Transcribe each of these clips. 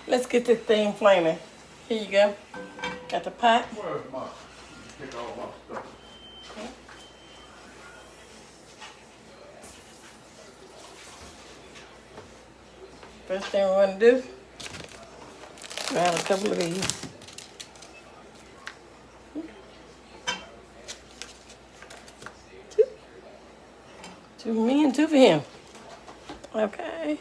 Let's get this thing flaming. Here you go. Got the pot. Where's my, take all my stuff. First thing we want to do, grab a couple of these. Two for me and two for him. Okay.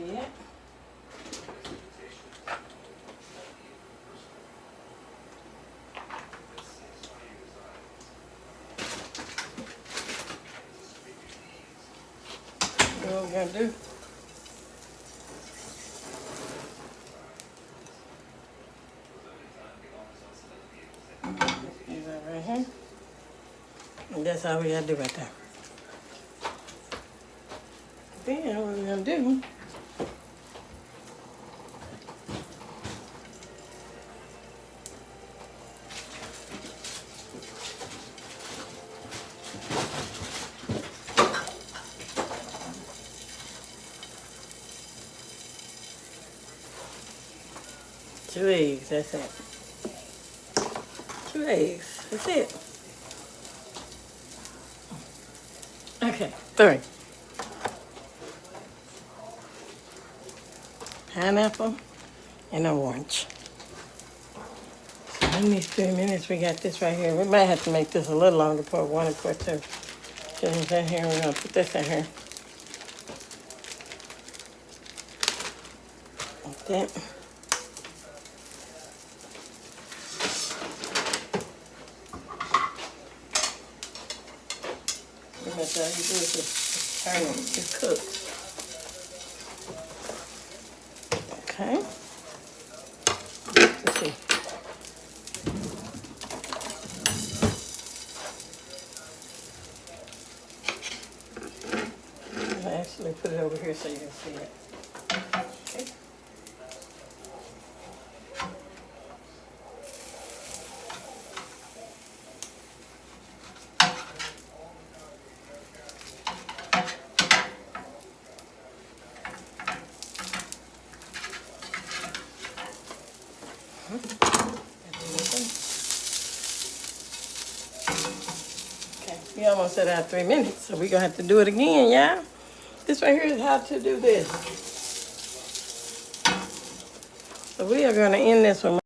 Yeah. What we're gonna do? Use that right here. And that's all we gotta do right there. Then what we're gonna do? Two eggs, that's it. Two eggs, that's it. Okay, three. Pineapple and an orange. So in these 3 minutes, we got this right here. We might have to make this a little longer, part one and part two. Just in here, we're gonna put this in here. Like that. Pretty much all you do is just turn it, it cooks. Okay. Let's see. I'm gonna actually put it over here so you can see it. Okay. Okay, we almost at our 3 minutes, so we're gonna have to do it again, yeah? This right here is how to do this. So we are gonna end this one.